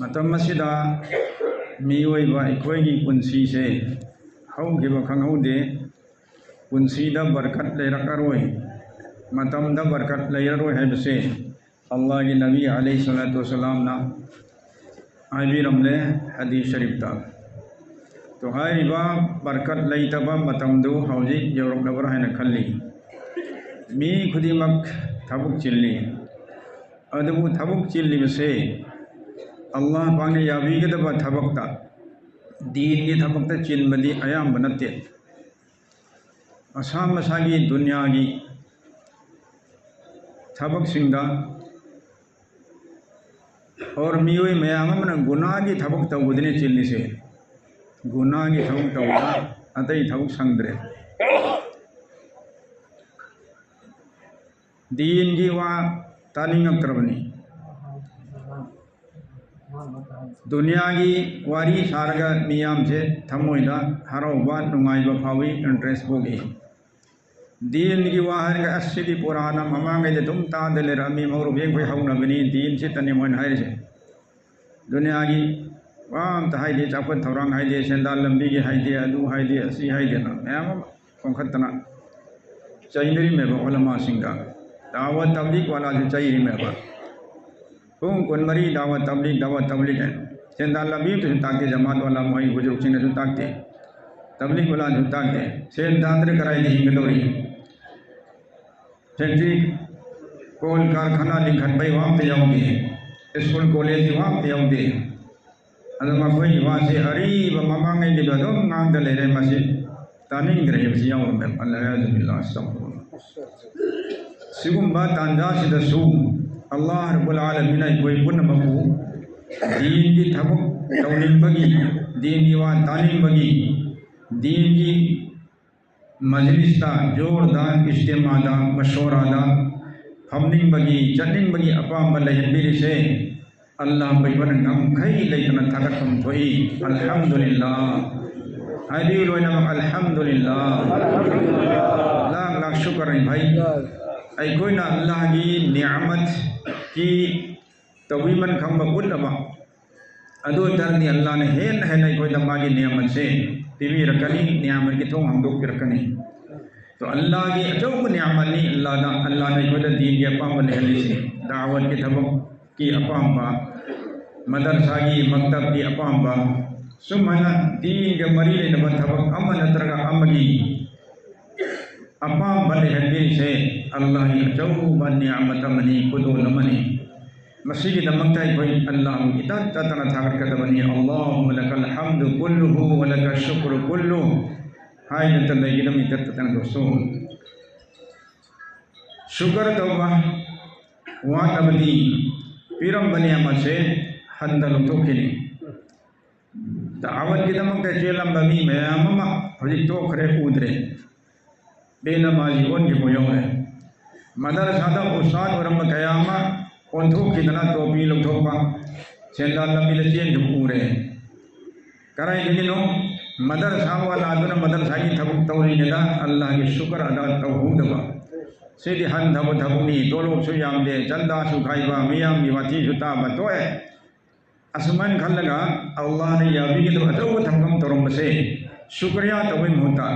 मतम मसिदा मियोइबा अखोइगी पुंसी से हौगिबा खंगौदे पुंसीदा बरकत लेरकरोय मतमदा बरकत लेररोय हैबसे अल्लाह की नबी अलैहिस्सलातु वस्सलाम ना आइबिरमले हदीस शरीफता तो हाइरिबा बरकत लेतबा मतमदु हौजी यौरकनबर हैना खल्ली मी खुदिमक थबुक चिल्ली अदबु थबुक चिल्लिबसे अल्लाह पाकने याबीगदबा थबकता दीन की थबकता चिल्मदी अयाम बनते असाम मसागी दुनिया की थबक सिंगा और मियोई मयाम मन गुनाह की थबक तवुदने चिल्ली से गुनाह की थबक तवुदा अतई थबक संगद्रे दीन की वा तालिंग तरबनी दुनिया की वारी सारगा मियाम से थमोइदा हरौबा नुंगाइबा फावी इंटरेस्ट होगी दीन की वाहर का अस्सी पुराना ममांगे जे तुम तादले रमी मोर बेग भाई हौना बनी दीन से तने मन हाय से दुनिया की वाम तहाई दे चापत थौरांग हाय दे सेंदाल लंबी की हाय दे अलू हाय दे असी हाय दे ना मैम पंखतना चाहिए में उलमा सिंगा दावत तबलीग वाला से चाहिए में बा तुम कौन मरी दावत तबलीग है सेंदाल लंबी तो ताकि जमात वाला मोई बुजुर्ग सिंह ने ताकते तबलीग वाला जो ताकते सेंदांद्र कराई दी हिंगलोरी फैक्ट्री कोल कारखाना लिखत भाई वहाँ पे जाऊँगी स्कूल कॉलेज वहाँ पे जाऊँगी अदमा कोई वहाँ से हरी व ममांगे जी बदो नांग ले रहे मस्जिद तानिंग रहे बस जाऊँ मैं अल्लाह अल्लाह सब सिगुम्बा तांजा सिदसु अल्लाह रब्बुल आलमीन कोई पुन मकू दीन की थबक तौलिंग बगी दीन की वहाँ तानिंग बगी दीन की मजलिसता जोरदार इज्तिमादा मशवरादा हमनिंग बगी चनिंग बगी अपाम बल्लहबीर से अल्लाह बैबन गम खई लेतना थकम थोई अल्हम्दुलिल्लाह हदी लोइना अल्हम्दुलिल्लाह लाख लाख शुक्र है भाई आई कोई ना अल्लाह की नियामत की तवीमन खम बुलबा अदो तरनी अल्लाह ने हेन है नहीं कोई दमा की नियामत से टीवी रखनी नियामत की थोंग हम दो की रखनी तो अल्लाह की अजब नियामत नहीं अल्लाह ने कोई दीन की अपाम बने से दावत की थबक की अपाम बा मदरसा की मकतब की अपाम बा सुमना दीन के मरी ने थबक अमन तरगा अमगी अपाम बने से अल्लाह की अजब नियामत मनी खुदो लमनी मसीह दमकता कोई अल्लाह की तना थाकर कर बनी अल्लाहुम्मा लकल हम्दु कुल्लुहु व लकल शुक्र कुल्लु हाय नतन गिदम ततन दोस्तों शुक्र तौबा वा तबदी पीरम बनिया मसे हंदल तो खिली दावत की दमकता जेलम बमी मयामा हजी तो खरे उदरे बेनमाजी वन के बोयो है मदरसा दा उस्ताद वरम कयामा ओंथोखिदना टोपी लौथोपा सेंदाल लंबी चेन पूरे कराई दिनो मदरसा वाला अदुना मदरसा की थबुक तौरीनेदा अल्लाह की शुक्र अदा तौहूदबा सेदी हन धब धबुनी तोलोब सु यामदे चंदा सु खाइबा मियाम की वाती सुता बतोए असमान खलगा अल्लाह ने याबी के तो अजब थमकम तोरम से शुक्रिया तवे होता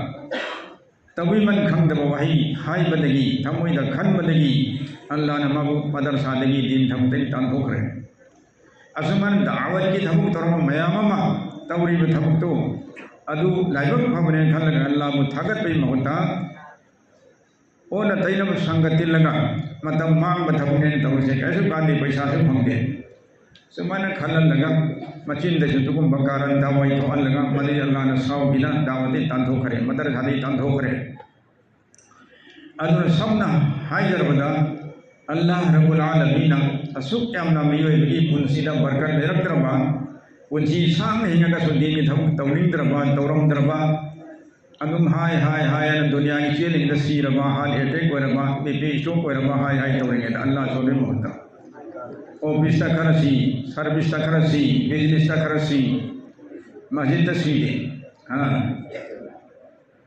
तभी मन खंगदब वही हाई बदगी थमोइदा खन बदगी अल्लाह ने मबु मदरसा दगी दीन थमते तांथोक रहे असमान दावत की थबुक तरम मयामा तवरीब थबुक तो अदु लाइबक फबने खलग अल्लाह मु थागत पे महता ओ न तैनम संगति लगा मतलब मांग बथबने तवसे कैसे कांदे पैसा से फंगदे समान खलन लगा मचिन दे जुतुकुम बकारन दावई तो लगा मदे अल्लाह ने साव बिना दावते तांथोक करे मदरसा दे तांथोक करे अदु सबना हाइजर बदा अल्लाह रब्बुल आलमीन असुक यामना मियोइबगी पुंसीदा बरकत लेरक्तरबा पुंसी सांग हिंगा सुदी की थबुक तौलिंद्रबा तौरमद्रबा अदुम हाय हाय हाय दुनिया की चेलिंग दसीरबा हाल अटैक वरबा बीपी स्ट्रोक वरबा हाय हाय तौरेंगे अल्लाह सोने मोहता ऑफिस खरसी सर्विस खरसी बिजनेस खरसी मस्जिद सीधे हाँ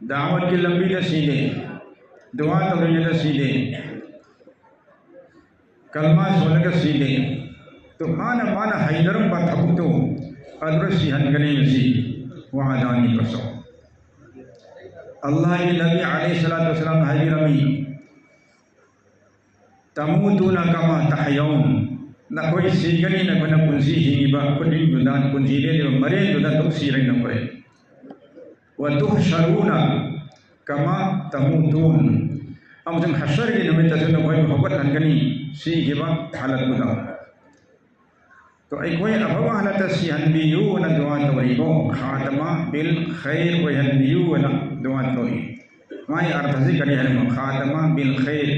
दावत की लंबी सीधे दुआ तौरेंगे सीधे कलमा सोलग सीधे तो माना माना हैदरम बा थबुक अदरसी हनगने मसी वहादानी कसो अल्लाह के नबी अलैहिस्सलातु वस्सलाम हजरमी तमुतुना कमा तहयौन नकोई सीगनी न कोना पुंसी हिबा कुदिन गुदान पुंसी ले मरे गुदा तुम सीरन न कोई व तुहशरुना कमा तमुतुन अमजन हशर के नमे तजन कोई मोहब्बत हनगनी सी हिबा हालत गुदा तो आई कोई अफवा हालत सी हनबियु न दुआ तवरीबो खातमा बिल खैर व हनबियु न दुआ तोई माय अर्थ से करी है खातमा बिल खैर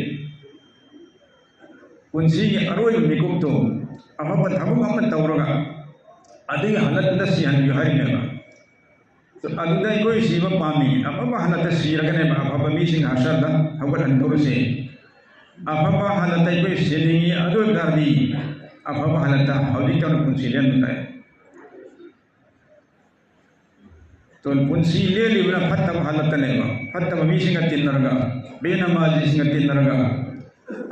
पुंसी के अरोय मिकुम तो अफवा थबु हम तौरगा अदे हालत सी हनबियु हरिनेगा तो अदुदा कोई सीवा पामी अफवा हालत सीरगने अफवा मीसिंग हशरदा हवल हनतोरसे अफवा हालत कोई सेलिंगी अदो दादी अफवा हालत हौदी तौर पुंसी ले बताए तो पुंसी ले लिबना फत्तब हालत नेगा फत्तब मीसिंग तिनरगा बेनमाजी सिंग तिनरगा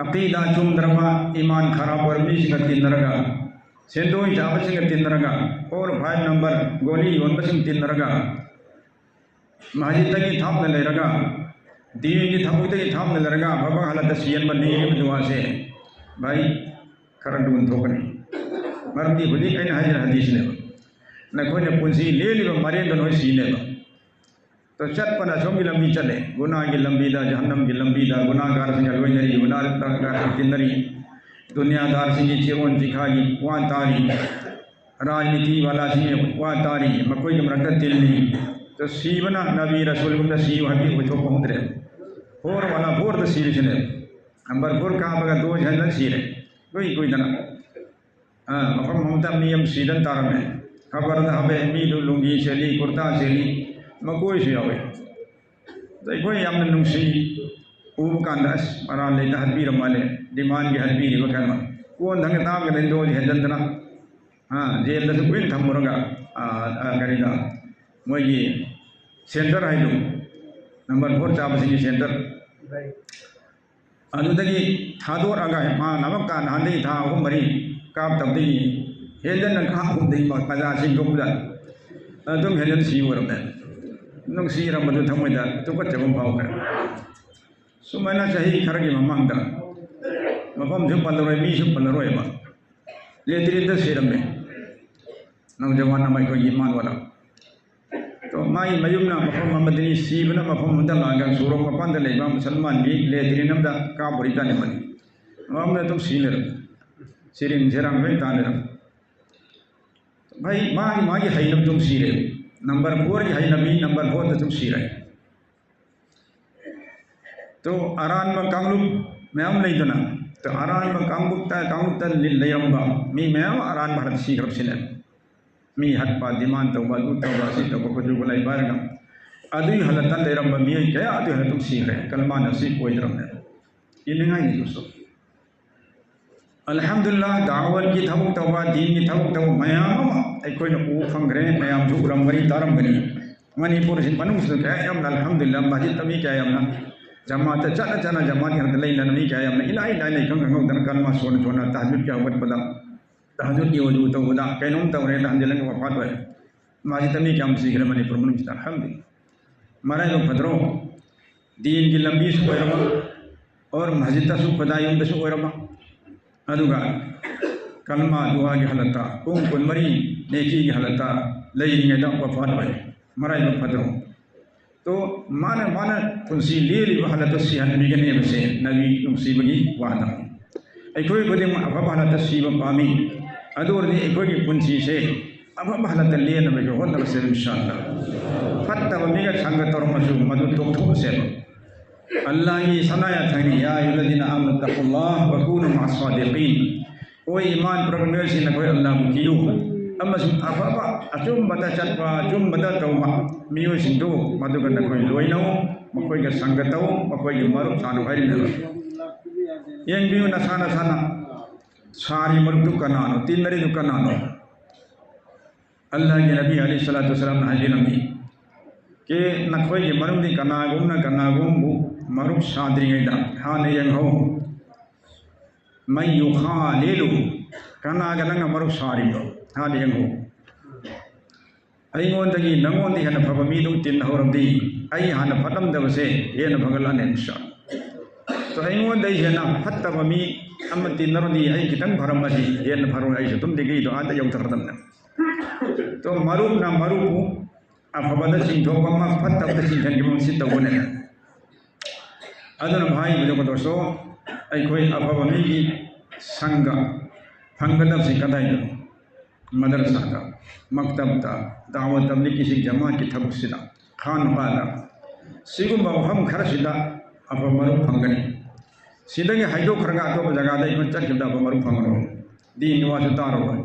अकीदा चुमद्रमा ईमान खराब और मीसिंग तिनरगा सेंदोई जाब सिंग तिनरगा और 5 नंबर गोली योन सिंग तिनरगा माजी तकी थाप न लेरगा दीन की थाप तकी थाप न लेरगा अफवा हालत सीएन बनी दुआ से भाई खरंडून थोकनी मरदी हुदी कहीं हाजिर हदीस ने न कोई ने पुंसी ले लिबा मरे दोनों सीने लो तो चट पना सोंगी लंबी चले गुनाह की लंबी दा जहन्नम की लंबी दा गुनाहगार सिंह लोइनरी गुनाहगार किन्नरी दुनियादार सिंह चिरोन दिखाई वां तारी राजनीति वाला सिंह वां तारी मकोई के मरद तिलनी तो सीवना नबी रसूल गुंदा सीव हबी को तो पहुंच रहे और वाला बोर द सीरीज ने अंबर बोर का बगा दो झंडा सीरे कोई तना मफम ममता मियम सीदन तार में खबर हबे मीदु लुंगी सेली कुर्ता सेली मकोई से आवे तो कोई हमने नुंसी ऊब कांदास मरा लेता हरबी रमाले डिमांड के हरबी रिव कहना कौन धंग ताम के दो झंडना जेल दस कोई थमुरगा करीदा मोई सेंटर है लो नंबर 4 चाबसिंग सेंटर अदुदगी थादोर आगा मा नमक का नांदे था हो मरी काप तबदी हेजन का हुदई मजा सिंह गोबदा अदम हेजन सी वरमे नुंग सी रमदु थमदा तो को जबम पाव कर सुमना सही खरगी ममंगदा मफम जो पलरोय मी जो पलरोय मा लेत्री द सिरमे नौ जवान माई को ईमान वाला तो माई मयुमना मफम ममदनी सीबना मफम मुदा लागा सूरो मपंद लेबा मुसलमान भी लेत्री नमदा का बरिता ने मनी ममने तुम सीनर सिरिन जराम में तानर भाई मागी हैनम तुम सीरे नंबर 4 की हैनमी नंबर 4 तो तुम सीरे तो आरान में कांगलुप मैम नहीं तो ना तो आरान में कांगलुप लेरंबा मी मैम आरान भारत सीखरब सिने मी हटपा दिमान तौबा दु तौबा सी तौबा को जो बुलाई बारगा अदुई हलतन लेरंबा मी क्या अदुई हलतुम सीरे कलमा नसीब कोइदरम है इलिंगाई नहीं दोस्तों अल्हम्दुलिल्लाह दावत की थबुक तौबा दीन की थबुक तौबा मयाम अखोइन उ फंगरे मयाम जो उरमगनी तारमगनी मणिपुर सिन मनुंग से क्या यम अल्हम्दुलिल्लाह मस्जिद तमी क्या यमना जमात चना जमात हन लई नमी क्या यमना इलाई लाई खंग दन कलमा सोन सोना तहज्जुद क्या वत पदा तहज्जुद की वजू तौबा कैनोम तौरे तहज्जुद के वफात हुए मस्जिद तमी क्या सीखरे मणिपुर मनुंग से अल्हम्दुलिल्लाह मरे लो फदरो दीन की लंबी सुरमा और मस्जिद तसु पदायुम तसु ओरमा अदुगा कलमा दुआ की हालता पुंग पुन मरी नेकी की हालता लईरिंगेदा वफात हुए मराई लो फदरो तो माना पुंसी ले हालत सिहन बिगने बसे नबी नुसीबगी वादा अखोई बदे अफब हालत सीब पामी अदोरनी अखोई पुंसी से अफब हालत लेन बगे होन से इंशाअल्लाह फत्तब मिगा संग तोरमसु मदु तोथो से अल्लाह की सनाया थनी या अय्युहल्लज़ीना आमनु तक़ुल्लाह व कूनु मअस-सादिक़ीन ओ ईमान प्रगमेर से न कोई अल्लाह मुकियो अमसुम अफबा अचुम बता चटवा अचुम बता तौबा मियो सिंदो मदुग न कोई लोइनो मकोई के संगतौ मकोई के मरुप सानु हरि न यें बियो नसाना सारी मरुप कनानो तीन मरी कनानो अल्लाह के नबी अलैहिस्सलातु वस्सलाम हाजिर नबी के नखोई के मरुप दी कनागुम मरुप साद्रिंगैदा हाने यंगहो मैं युखालिलु कनागनंग मरुप सारियो हाने यंगहो ꯑꯩꯉꯣꯟꯗꯒꯤ ꯅꯪꯉꯣꯟꯗ ꯍꯦꯟꯅ ꯐꯕ ꯃꯤꯗꯨ ꯇꯤꯟꯅꯍꯧꯔꯕꯗꯤ ꯑꯩ ꯍꯥꯟꯅ ꯐꯠꯂꯝꯗꯕꯁꯦ ꯍꯦꯟꯅ ꯐꯒꯠꯂꯛꯑꯅꯤ ꯇꯣ ꯑꯩꯉꯣꯟꯗꯩ ꯍꯦꯟꯅ ꯐꯠꯇꯕ ꯃꯤ ꯑꯃ ꯇꯤꯟꯅꯔꯗꯤ ꯑꯩ ꯈꯤꯇꯪ ꯐꯔꯝꯃꯗꯤ ꯍꯦꯟꯅ ꯐꯔꯣꯏ ꯑꯩꯁꯨ ꯑꯗꯨꯝ ꯗꯤꯒ꯭ꯔꯤꯗꯣ ꯑꯥꯗ ꯌꯧꯊꯔꯗꯕꯅꯦ ꯇꯣ ꯃꯔꯨꯞꯅ ꯃꯔꯨꯞꯄꯨ ꯑꯐꯕꯗ ꯆꯤꯡꯊꯣꯛꯄ ꯑꯃ ꯐꯠꯇꯕꯗ ꯆꯤꯡꯊꯟꯈꯤꯕ ꯑꯃ ꯁꯤ ꯇꯧꯕꯅꯦ ꯑꯗꯨꯅ ꯚꯥꯏ ꯗꯣꯛꯇꯔꯁꯨ ꯑꯩꯈꯣꯏ ꯑꯐꯕ ꯃꯤꯒꯤ ꯁꯪꯒ ꯐꯪꯒꯗꯕꯁꯤ ꯀꯗꯥꯏꯗꯅꯣ ꯃꯗꯔꯁꯥꯗ ꯃꯛꯇꯕꯗ ꯗꯥꯋꯠ ꯇꯕ꯭ꯂꯤꯒꯀꯤ ꯖꯃꯥꯠꯀꯤ ꯊꯕꯛꯁꯤꯗ ꯈꯥꯟꯄꯥꯗ ꯁꯤꯒꯨꯝꯕ ꯃꯐꯝ ꯈꯔꯁꯤꯗ ꯑꯐꯕ ꯃꯔꯨꯞ ꯐꯪꯒꯅꯤ ꯁꯤꯗꯒꯤ ꯍꯥꯏꯗꯣꯛꯈ꯭ꯔꯒ ꯑꯇꯣꯞꯄ ꯖꯒꯥꯗ ꯑꯩꯈꯣꯏ ꯆꯠꯈꯤꯕꯗ ꯑꯐꯕ ꯃꯔꯨꯞ ꯐꯪꯉꯔꯣꯏ ꯗꯤꯟꯒꯤ ꯋꯥꯁꯨ ꯇꯥꯔꯔꯣꯏ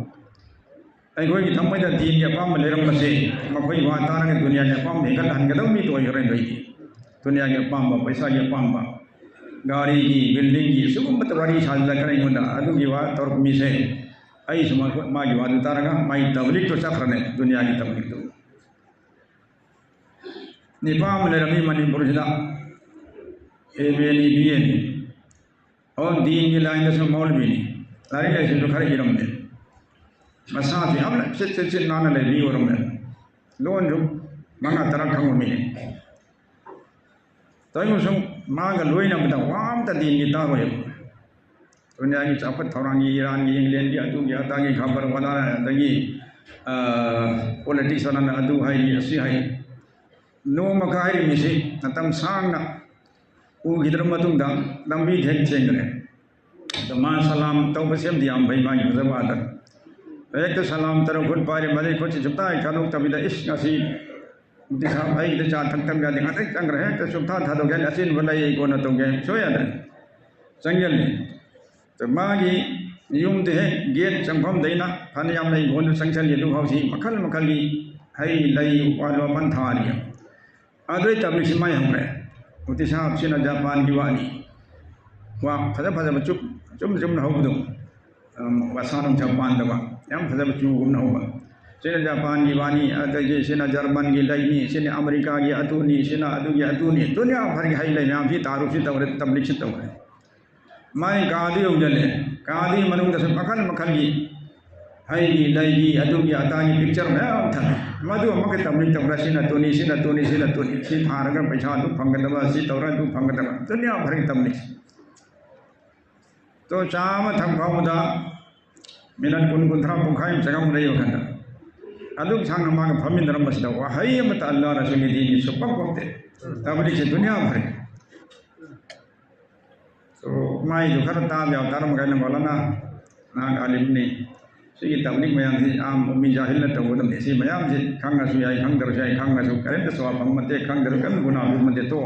ꯑꯩꯈꯣꯏꯒꯤ ꯊꯃꯣꯏꯗ ꯗꯤꯟꯒꯤ ꯑꯄꯥꯝꯕ ꯂꯩꯔꯝꯕꯁꯦ ꯃꯈꯣꯏ ꯋꯥ ꯇꯥꯔꯒ ꯗꯨꯅꯤꯌꯥꯒꯤ ꯑꯄꯥꯝꯕ ꯍꯦꯟꯒꯠꯍꯟꯒꯗꯕ ꯃꯤꯗꯣ ꯑꯣꯏꯈ꯭ꯔꯦ ꯅꯣꯏꯗꯤ ꯗꯨꯅꯤꯌꯥꯒꯤ ꯑꯄꯥꯝꯕ ꯄꯩꯁꯥꯒꯤ ꯑꯄꯥꯝꯕ ꯒꯥꯔꯤꯒꯤ ꯕꯤꯜꯗꯤꯡꯒꯤ ꯁꯤꯒꯨꯝꯕ ꯋꯥꯔꯤ ꯁꯥꯖꯤꯜꯂꯛꯈ꯭ꯔꯦ ꯑꯩꯉꯣꯟꯗ ꯑꯗꯨꯒꯤ ꯋꯥ ꯇꯧꯔꯛꯄ ꯃꯤꯁꯦ ꯑꯩꯁꯨ ꯃꯥꯒꯤ ꯋꯥꯗꯨ ꯇꯥꯔꯒ ꯃꯥꯒꯤ ꯇꯕ꯭ꯂꯤꯛꯇꯣ ꯆꯠꯈ꯭ꯔꯅꯦ ꯗꯨꯅꯤꯌꯥꯒꯤ ꯇꯕ꯭ꯂꯤꯛꯇꯣ ꯅꯤꯄꯥ ꯑꯃ ꯂꯩꯔꯝꯃꯤ ꯃꯅꯤꯄꯨꯔꯁꯤꯗ ꯑꯦꯝꯑꯦꯅꯤ ꯕꯤꯑꯦꯅꯤ ꯗꯤꯟꯒꯤ ꯂꯥꯏꯟꯗꯁꯨ ꯃꯧꯂꯕꯤꯅꯤ ꯂꯥꯏꯔꯤꯛ ꯂꯥꯏꯁꯨꯁꯨ ꯈꯔ ꯏꯔꯝꯗꯦ ꯃꯁꯥꯁꯨ ꯌꯥꯝꯅ ꯆꯤꯠ ꯅꯥꯟꯅ ꯂꯩꯕꯤ ꯑꯣꯏꯔꯝꯃꯦ ꯂꯣꯟꯁꯨ 5-10 ꯈꯪꯕ ꯃꯤꯅꯤ ꯇꯧꯏꯒꯨꯝꯁꯨꯡ ꯃꯥꯒ ꯂꯣꯏꯅꯕꯗ ꯋꯥ ꯑꯝꯇ ꯗꯤꯟꯒꯤ ꯇꯥꯔꯣꯏꯕ ꯗꯨꯅꯤꯌꯥꯒꯤ ꯆꯥꯎꯈꯠ ꯊꯧꯔꯥꯡꯒꯤ ꯏꯔꯥꯟꯒꯤ ꯏꯪꯂꯦꯟꯒꯤ ꯑꯗꯨꯒꯤ ꯑꯗꯥꯒꯤ ꯈꯕꯔ ꯋꯥꯂꯥ ꯑꯗꯒꯤ ꯄꯣꯂꯤꯇꯤꯛꯁ ꯋꯥꯂꯥꯅ ꯑꯗꯨ ꯍꯥꯏꯔꯤ ꯑꯁꯤ ꯍꯥꯏ ꯅꯣꯡꯃꯒ ꯍꯥꯏꯔꯤꯃꯤꯁꯤ ꯃꯇꯝ ꯁꯥꯡꯅ ꯎꯈꯤꯗ꯭ꯔꯕ ꯃꯇꯨꯡꯗ ꯂꯝꯕꯤ ꯍꯦꯛ ꯆꯦꯟꯈ꯭ꯔꯦ ꯑꯗꯣ ꯃꯥ ꯁꯂꯥꯝ ꯇꯧꯕꯁꯦ ꯑꯃꯗꯤ ꯌꯥꯝ ꯐꯩ ꯃꯥꯒꯤ ꯐꯖꯕ ꯍꯦꯛꯇ ꯁꯂꯥꯝ ꯇꯧꯔ ꯈꯨꯠ ꯄꯥꯏꯔꯦ ꯃꯗꯩ ꯈꯨꯠꯁꯤ ꯁꯨꯡꯊꯥ ꯊꯥꯗꯣꯛꯇꯕꯤꯗ ꯏꯁ ꯉꯁꯤ ꯃꯨꯐꯇꯤ ꯁꯥꯍꯕ ꯑꯩꯒꯤꯗ ꯆꯥ ꯊꯛꯇꯕ ꯌꯥꯗꯦ ꯉꯥꯛꯇꯪ ꯆꯪꯈ꯭ꯔꯦ ꯍꯦꯛꯇ ꯁꯨꯡꯊꯥ ꯊꯥꯗꯣꯛꯀꯦ ꯑꯆꯤꯟꯕ ꯂꯩ ꯑꯩ ꯀꯣꯟꯅ ꯇꯧꯒꯦ ꯁꯣꯏ ꯌꯥꯗ꯭ꯔꯦ ꯆꯪꯁꯤꯜꯂꯤ ꯃꯥꯒꯤ ꯌꯨꯝꯗ ꯍꯦꯛ ꯒꯦꯠ ꯆꯪꯐꯝꯗꯩꯅ ꯐꯅꯌꯥꯝ ꯂꯩ ꯏꯪꯈꯣꯜꯗꯨ ꯆꯪꯁꯤꯜꯂꯤ ꯑꯗꯨꯐꯥꯎꯁꯤ ꯃꯈꯜ ꯃꯈꯜꯒꯤ ꯍꯩ ꯂꯩ ꯎꯄꯥꯜ ꯋꯥꯄꯜ ꯊꯥꯔꯤ ꯑꯗꯨꯏ ꯇꯕ꯭ꯂꯤꯛꯁꯤ ꯃꯥꯏ ꯍꯧꯔꯦ ꯃꯨꯐꯇꯤ ꯁꯥꯍꯕꯁꯤꯅ ꯖꯄꯥꯟꯒꯤ ꯋꯥꯅꯤ ꯋꯥ ꯐꯖꯕ ꯆꯨꯝꯅ ꯍꯧꯕꯗꯣ ꯋꯥꯁꯥ ꯅꯨꯡꯁꯥ ꯄꯥꯟꯗꯕ ꯌꯥꯝ ꯐꯖꯕ ꯆꯨꯒꯨꯝꯅ ꯍꯧꯕ ꯁꯤꯅ ꯖꯄꯥꯟꯒꯤ ꯋꯥꯅꯤ ꯑꯗꯒꯤ ꯁꯤꯅ ꯖꯔꯃꯟꯒꯤ ꯂꯩꯅꯤ ꯁꯤꯅ ꯑꯃꯦꯔꯤꯀꯥꯒꯤ ꯑꯗꯨꯅꯤ ꯁꯤꯅ ꯑꯗꯨꯒꯤ ꯑꯗꯨꯅꯤ ꯗꯨꯅꯤꯌꯥ ꯐꯔꯒꯤ ꯍꯩ ꯂꯩ ꯃꯌꯥꯝꯁꯤ ꯇꯥꯔꯨꯛꯁꯤ ꯇꯧꯔꯦ ꯇꯕ꯭ꯂꯤꯛꯁꯤ ꯇꯧꯔꯦ ꯃꯥꯏ ꯀꯥꯗꯨ ꯌꯧꯁꯤꯜꯂꯦ ꯀꯥꯗꯨꯒꯤ ꯃꯅꯨꯡꯗꯁꯨ ꯃꯈꯜ ꯃꯈꯜꯒꯤ ꯍꯩꯒꯤ ꯂꯩꯒꯤ ꯑꯗꯨꯒꯤ ꯑꯗꯥꯒꯤ ꯄꯤꯛꯆꯔ ꯃꯌꯥꯝ ꯊꯝꯃꯦ ꯃꯗꯨ ꯑꯃꯛꯀ ꯇꯕ꯭ꯂꯤꯛ ꯇꯧꯔ ꯁꯤꯅ ꯇꯨꯅꯤ ꯁꯤꯅ ꯇꯨꯅꯤ ꯁꯤꯅ ꯇꯨꯅꯤ ꯁꯤ ꯊꯥꯔꯒ ꯄꯩꯁꯥ ꯑꯗꯨ ꯐꯪꯒꯗꯕ ꯁꯤ ꯇꯧꯔ ꯑꯗꯨ ꯐꯪꯒꯗꯕ ꯗꯨꯅꯤꯌꯥ ꯐꯔꯒꯤ ꯇꯕ꯭ꯂꯤꯛ ꯇꯣ ꯆꯥ ꯑꯃ ꯊꯛ ꯐꯥꯎꯕꯗ ꯃꯤꯅꯠ 20-30 ꯄꯨꯡꯈꯥꯏ ꯑꯃ ꯆꯪꯉꯝꯒꯅꯤ ꯋꯥꯈꯟꯗ ꯑꯗꯨꯛ ꯁꯥꯡꯅ ꯃꯥꯒ ꯐꯝꯃꯤꯟꯅꯔꯝꯕꯁꯤꯗ ꯋꯥꯍꯩ ꯑꯃꯇ ꯑꯜꯂꯥ ꯔꯁꯨꯜꯒꯤ ꯗꯤꯟꯒꯤ ꯁꯨꯛꯄꯛ ꯄꯛꯇꯦ ꯇꯕ꯭ꯂꯤꯛꯁꯤ ꯗꯨꯅꯤꯌꯥ ꯐꯔꯦ तो माइदो खर ताब याव तारम गायना मौलाना नाग आलिमनी सिगी तबलीग मयाम से आम उम्मी जाहिल न तवदम से मयाम से खंगसु याई खंगदरसु याई खंगसु करेंट सवा फंगमते खंगदर कन गुना बिमते तो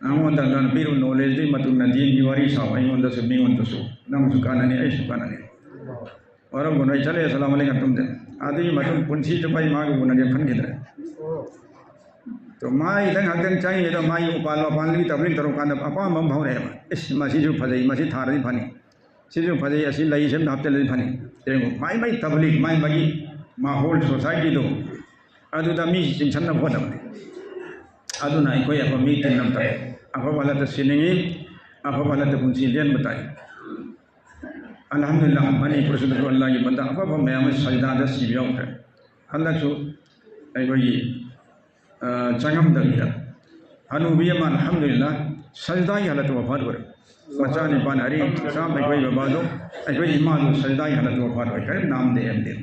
आमोन दन बिरु नॉलेज दि मतुन दीन की वारी साव आइमोन दसु मिमोन दसु नम सुकानने ऐ सुकानने वरम गुनाई चले अस्सलाम वालेकुम तुमते आदि मतुन पुंसी जपाई मागु गुनागे फनगिदरे तो माई दंग हदंग चाहिए तो माई उपाल वापाली तबलीग तरो कांद अपाम बम भौरे इस मसीजु फजई मसी थारदी फनी सिजु फजई असि लई सेम नापते लई फनी तेगो माई तबलीग माई मगी माहौल सोसाइटी दो अदुदा मी चिंसन न होदम अदुना इकोय अप मी तिनम तय अप वाला त सिनिंगी अप वाला त पुंसी लेन बताई अल्हम्दुलिल्लाह मनी पुरुषद अल्लाह की बंदा अप बम मयाम सजदा द सिबियो थे हल्लासु अइबगी चंगमदगीदा हनुबी अमा अल्हम्दुलिल्लाह सजदाई हालत वफात हुए मचाने पान हरी शाम कोई बाबादो कोई इमाम सजदाई हालत वफात हुए करे नाम दे अमदे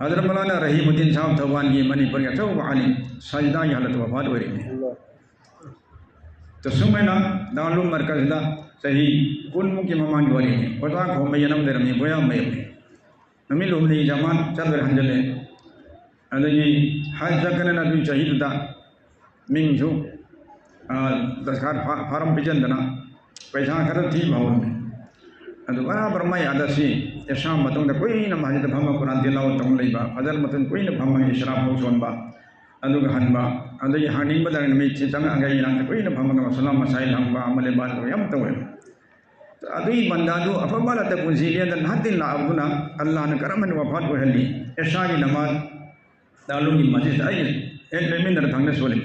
हजरत मौलाना रहीमुद्दीन साहब थवान की मणिपुर के चौब आलिम सजदाई हालत वफात हुए तो सुमैना दारुल मरकज दा सही कुल मुकी ममान वाली है पता को मैं नम दे रमी बोया मैं नमी लोमनी जमान चल हंजले अदगी हज जकने नबी शहीद दा मिंगजु दस्कार फारम पिजंदना पैसा खर थी भाव में अदु बराबर मैं आदसी यशाम मतंग कोई न माजिद भम कुरान दिलाव तंग लेबा फजल मतन कोई न भम इशराफ हो सोनबा अदु हनबा अदगी हानिंग बदन में चंग अंगई ना कोई न भम सलाम मसाइल हंबा अमले बात यम तवे तो अदुई बंदादु अफबाला त पुंजीलियन नहदिन ला अबुना अल्लाह ने करमन वफात को हल्ली ऐशा की नमाज दालू की मस्जिद आई एक लेमिन थंगने सोले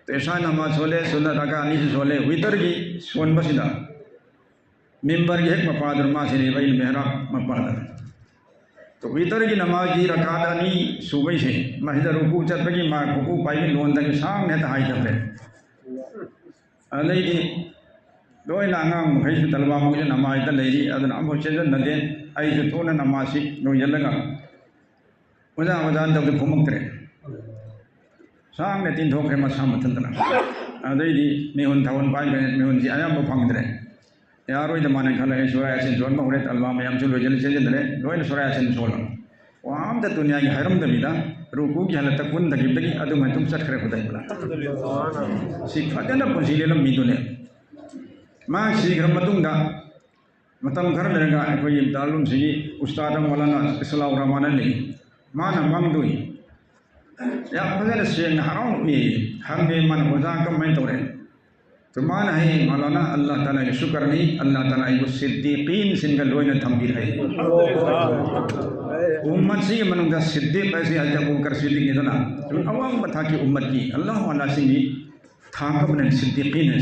तो ऐशा नमाज सोले सुन्नत अका अनी सोले वितर की सोन बसिदा मिंबर के एक मपादर मा से वही मेहराब मपादर तो वितर की नमाज की रकातानी सुबह से मस्जिद रुकू चतपगी मार रुकू पाई लोन तक सामने हाई तबरे अदई लोई नांगांग मखैसु तलवा मुझे नमाज त लेरी अदन अमो चेजन नदे आई जो तोना नमाजी नो यलगा वजा वजान तब फुमक्तरे सामने तीन ठोकरे मसा मतंतना अदई मेहुन थावन पाई मेहुन जी आयाम फंगद्रे यारो इद माने खला सुराय सिन जोन महरे तलवा मयाम सु लोजल चेजन रे लोई सुराय सिन सोल वाम द दुनिया की हरम दबिदा रुकू की हालत कुन दगिबदगी अदु मैं तुम सट खरे खुदाई बला सिखफदना पुंसीले लम मिदुने मा सीग्रम मतुंगा मतम खर लेरगा अखोई दालुम सिगी उस्ताद मौलाना इस्लाम रहमान ने माना मंगदुई या फजल सेंग हराम मी हंगे मन वजा कम मैं तोरे तो मान है मौलाना अल्लाह ताला के शुक्र नहीं अल्लाह ताला को सिद्दीकीन सिंगल लोइन थंबी है उम्मत से मनुंगा सिद्दीक ऐसे अजब कर सिद्दीक इतना तो अवाम बता की उम्मत की अल्लाह वाला सिंगी था कब ने सिद्दीकीन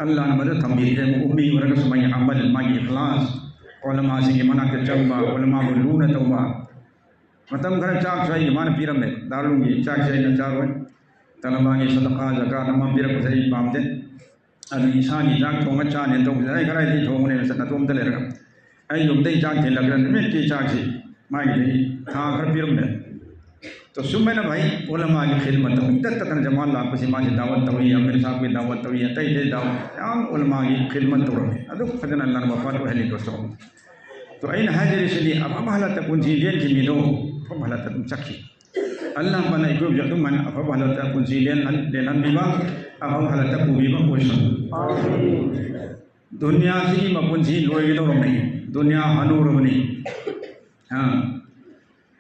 अल्लाह ने मदद थंबी है उम्मी वर्ग समय अमल मागी इखलास उलमा सिंगी मना के चंबा उलमा को लून तौबा मतम घर चाक सही मान पीरम में दालूंगी चाक सही न चारो तलबानी सदका ज़कात नमाम पीरम सही बामते अदु इंसानी जाक थोंगा चाने तो जाय खराय दी थोंगने सना तुम तले रगा आई युमदे जाक थे लगन में की चाक से मागी था घर पीरम में तो सुमे ना भाई उलमा की खिदमत तो इतना तक जमाल ला पसी माजी दावत तो ही अमीर साहब की दावत तो ही तई दे दावत आम उलमा की खिदमत तो रहे अदु फजन अल्लाह ने वफात वहली दोस्तों तो इन हाजिर से लिए अब महला तक कुंजी लेन की मिलो महला तक तुम चखी अल्लाह बना इको जब तुम मन अब महला तक कुंजी लेन लेन बिवा अब महला तक बिवा पोषण दुनिया से मकुंजी लोई दो नहीं दुनिया हनूर बनी हाँ